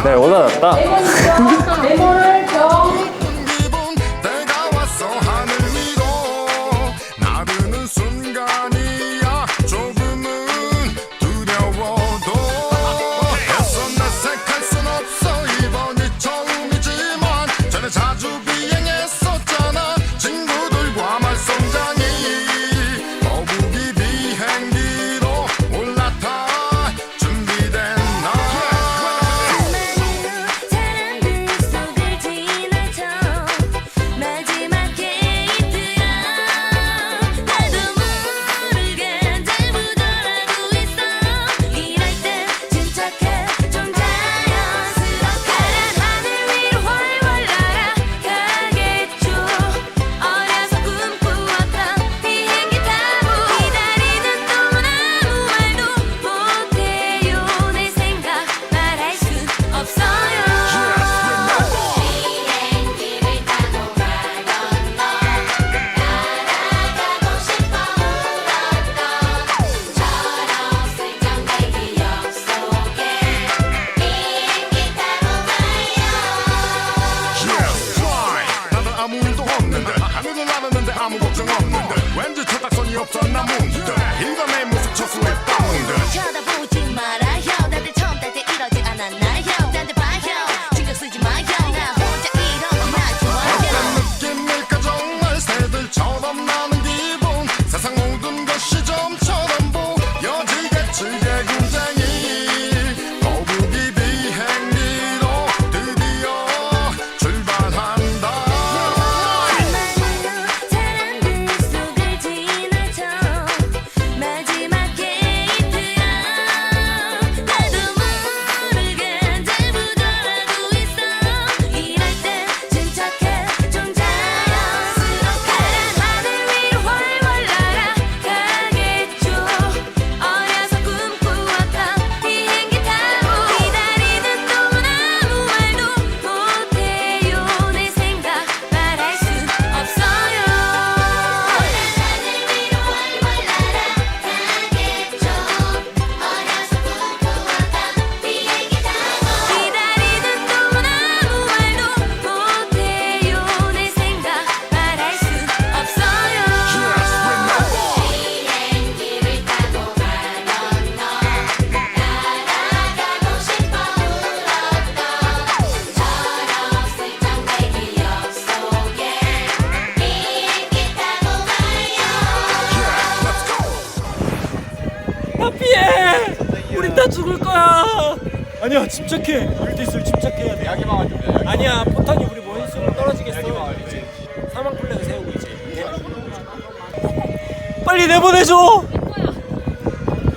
네, 오다 났다. 메모를 좀. 아무 걱정 없는데 왠지 초딱선이 없었나 문제 이거 내 모습 초수의 빵인데 쳐다보지 말아요 다들 처음 딸 때 이러지 않았나요 딴 데 봐요 신경 쓰지 마요 나 혼자 이런 나 좋아요 어떤 느낌일까 정말 새들처럼 나는 기분 세상 모든 것이 좀처럼 보여지겠지 굉장히 거북이 비행기로 드디어 출발한다 피해! 우린 다 죽을 거야! 아니야, 침착해. 이럴 때일수록 침착해야 돼. 야기망 할 준비야. 아니야, 포탄이 우리 원수로 떨어지겠어. 이제 사망 플랜을 세우고 이제 빨리 내보내줘!